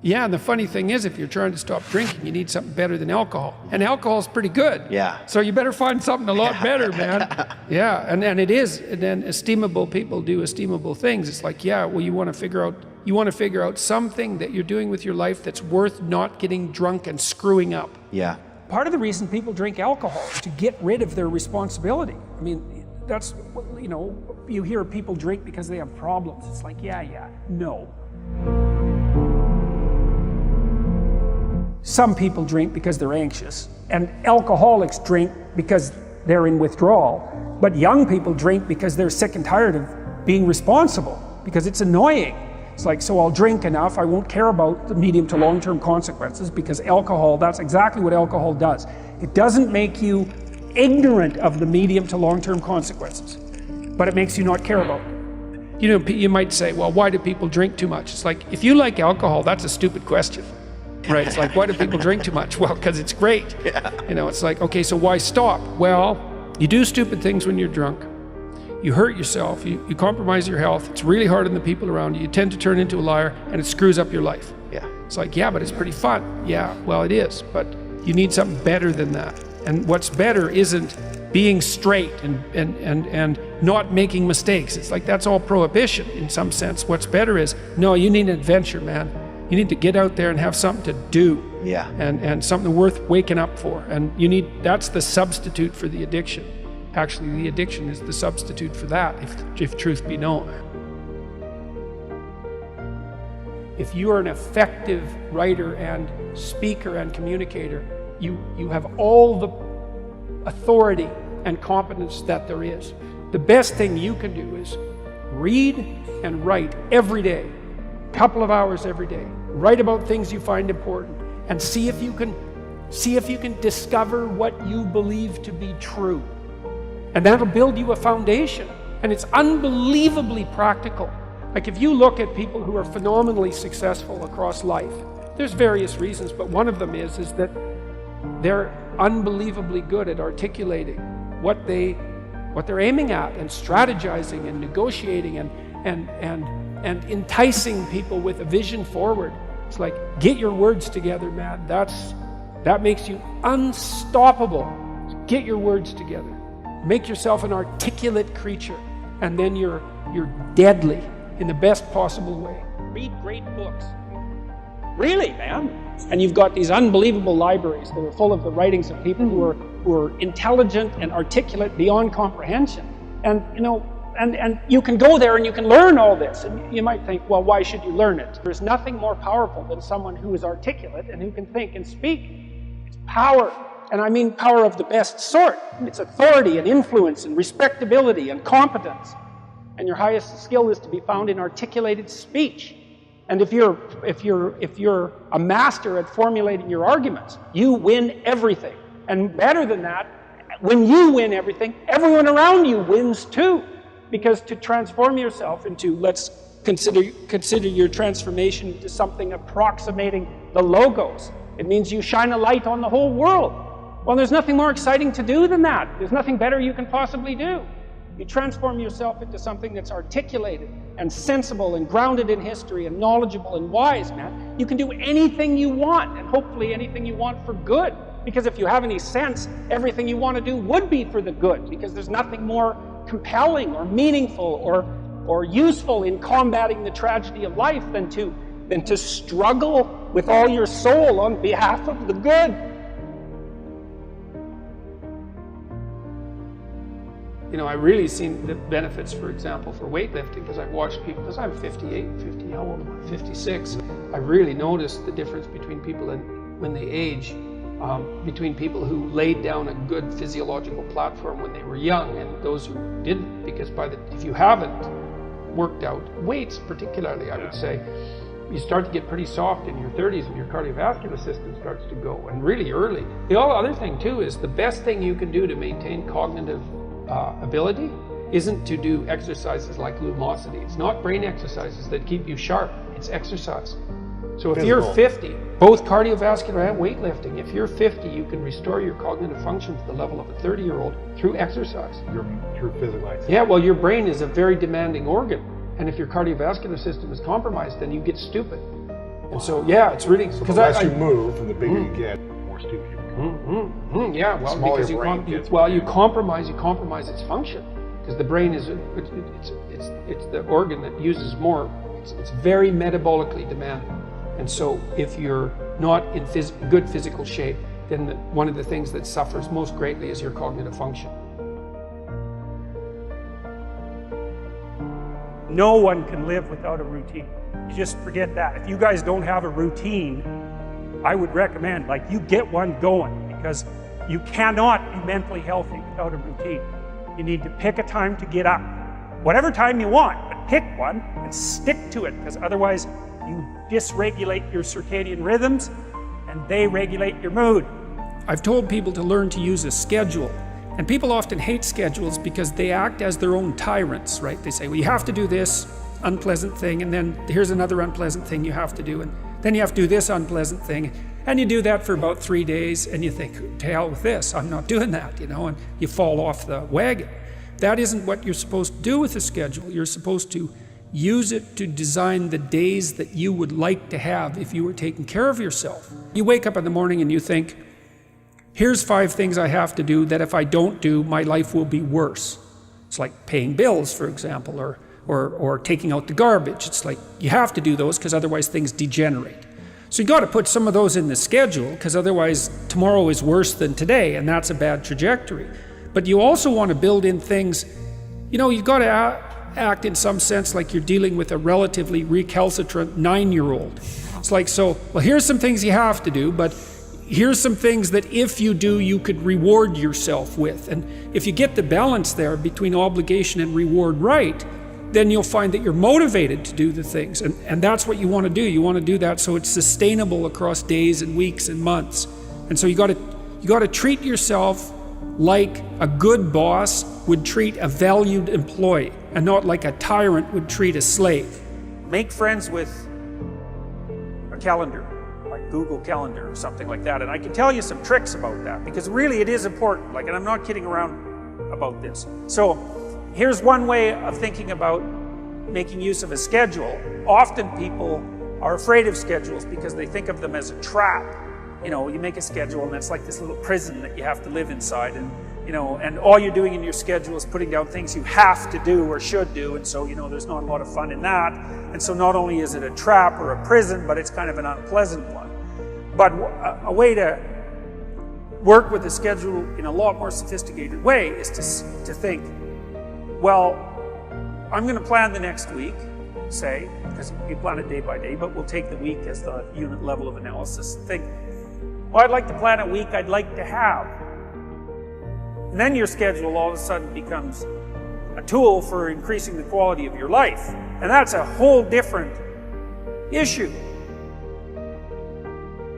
Yeah, and the funny thing is, if you're trying to stop drinking, you need something better than alcohol. And alcohol's pretty good. Yeah. So you better find something a lot better, man. Yeah, and it is. And then estimable people do estimable things. It's like, yeah, well, you want to figure out something that you're doing with your life that's worth not getting drunk and screwing up. Yeah. Part of the reason people drink alcohol is to get rid of their responsibility. I mean, that's, you know, you hear people drink because they have problems. It's like, yeah, no. Some people drink because they're anxious, and alcoholics drink because they're in withdrawal. But young people drink because they're sick and tired of being responsible, because it's annoying. It's like, so I'll drink enough, I won't care about the medium to long-term consequences, because alcohol, that's exactly what alcohol does. It doesn't make you ignorant of the medium to long-term consequences, but it makes you not care about it. You know, you might say, well, why do people drink too much? It's like, if you like alcohol, that's a stupid question. Right, it's like, why do people drink too much? Well, because it's great. Yeah. You know, it's like, okay, so why stop? Well, you do stupid things when you're drunk. You hurt yourself, you compromise your health, it's really hard on the people around you, you tend to turn into a liar, and it screws up your life. Yeah. It's like, yeah, but it's pretty fun. Yeah, well, it is, but you need something better than that. And what's better isn't being straight and not making mistakes. It's like, that's all prohibition in some sense. What's better is, no, you need an adventure, man. You need to get out there and have something to do. Yeah. And something worth waking up for. And that's the substitute for the addiction. Actually, the addiction is the substitute for that, if truth be known. If you are an effective writer and speaker and communicator, you have all the authority and competence that there is. The best thing you can do is read and write every day. Couple of hours every day. Write about things you find important and see if you can discover what you believe to be true. And that'll build you a foundation. And it's unbelievably practical. Like, if you look at people who are phenomenally successful across life, there's various reasons, but one of them is that they're unbelievably good at articulating what they're aiming at, and strategizing and negotiating and enticing people with a vision forward. It's like, get your words together, man. That makes you unstoppable. Get your words together. Make yourself an articulate creature, and then you're deadly in the best possible way. Read great books. Really, man. And you've got these unbelievable libraries that are full of the writings of people who are intelligent and articulate beyond comprehension. And you know, and you can go there and you can learn all this. And you might think, well, why should you learn it? There's nothing more powerful than someone who is articulate and who can think and speak. It's power. And I mean power of the best sort. It's authority and influence and respectability and competence. And your highest skill is to be found in articulated speech. And if you're a master at formulating your arguments, you win everything. And better than that, when you win everything, everyone around you wins too. Because to transform yourself into, let's consider your transformation into something approximating the logos. It means you shine a light on the whole world. Well, there's nothing more exciting to do than that. There's nothing better you can possibly do. You transform yourself into something that's articulated and sensible and grounded in history and knowledgeable and wise, man. You can do anything you want, and hopefully anything you want for good. Because if you have any sense, everything you want to do would be for the good, because there's nothing more compelling or meaningful or useful in combating the tragedy of life than to struggle with all your soul on behalf of the good. You know, I've really seen the benefits, for example, for weightlifting, because I've watched people, because I'm 58, how old am I? 56. I've really noticed the difference between people when they age, between people who laid down a good physiological platform when they were young and those who didn't. Because if you haven't worked out weights particularly, I would say, you start to get pretty soft in your 30s and your cardiovascular system starts to go, and really early. The other thing too is the best thing you can do to maintain cognitive ability isn't to do exercises like lumosity. It's not brain exercises that keep you sharp, it's exercise. So if you're 50, both cardiovascular and weightlifting, if you're 50, you can restore your cognitive function to the level of a 30-year-old through exercise. Through physical activity. Yeah, well, your brain is a very demanding organ. And if your cardiovascular system is compromised, then you get stupid. And so, yeah, it's really... So the less you move and the bigger you get, the more stupid you become. Yeah, well, because you compromise its function. Because the brain is, it's the organ that uses more. It's very metabolically demanding. And so if you're not in good physical shape, then one of the things that suffers most greatly is your cognitive function. No one can live without a routine. You just forget that. If you guys don't have a routine, I would recommend, like, you get one going, because you cannot be mentally healthy without a routine. You need to pick a time to get up. Whatever time you want, but pick one and stick to it, because otherwise you dysregulate your circadian rhythms and they regulate your mood. I've told people to learn to use a schedule. And people often hate schedules because they act as their own tyrants, right? They say, well, you have to do this unpleasant thing, and then here's another unpleasant thing you have to do, and then you have to do this unpleasant thing. And you do that for about 3 days, and you think, to hell with this, I'm not doing that, and you fall off the wagon. That isn't what you're supposed to do with a schedule. You're supposed to use it to design the days that you would like to have if you were taking care of yourself. You wake up in the morning and you think, here's 5 things I have to do that if I don't do, my life will be worse. It's like paying bills, for example, or taking out the garbage. It's like you have to do those because otherwise things degenerate. So you got to put some of those in the schedule, because otherwise tomorrow is worse than today, and that's a bad trajectory. But you also want to build in things, you've got to act in some sense like you're dealing with a relatively recalcitrant 9-year-old. It's like, well, here's some things you have to do, but here's some things that if you do, you could reward yourself with. And if you get the balance there between obligation and reward right, then you'll find that you're motivated to do the things. And that's what you want to do. You want to do that so it's sustainable across days and weeks and months. And so you got to treat yourself like a good boss would treat a valued employee, and not like a tyrant would treat a slave. Make friends with a calendar, like Google Calendar or something like that. And I can tell you some tricks about that, because really it is important. And I'm not kidding around about this. So here's one way of thinking about making use of a schedule. Often people are afraid of schedules because they think of them as a trap. You make a schedule and it's like this little prison that you have to live inside, and all you're doing in your schedule is putting down things you have to do or should do, and so there's not a lot of fun in that. And so not only is it a trap or a prison, but it's kind of an unpleasant one. But a way to work with a schedule in a lot more sophisticated way is to think, well, I'm going to plan the next week, say, because you plan it day by day, but we'll take the week as the unit level of analysis. Think, well, I'd like to plan a week I'd like to have. And then your schedule all of a sudden becomes a tool for increasing the quality of your life. And that's a whole different issue.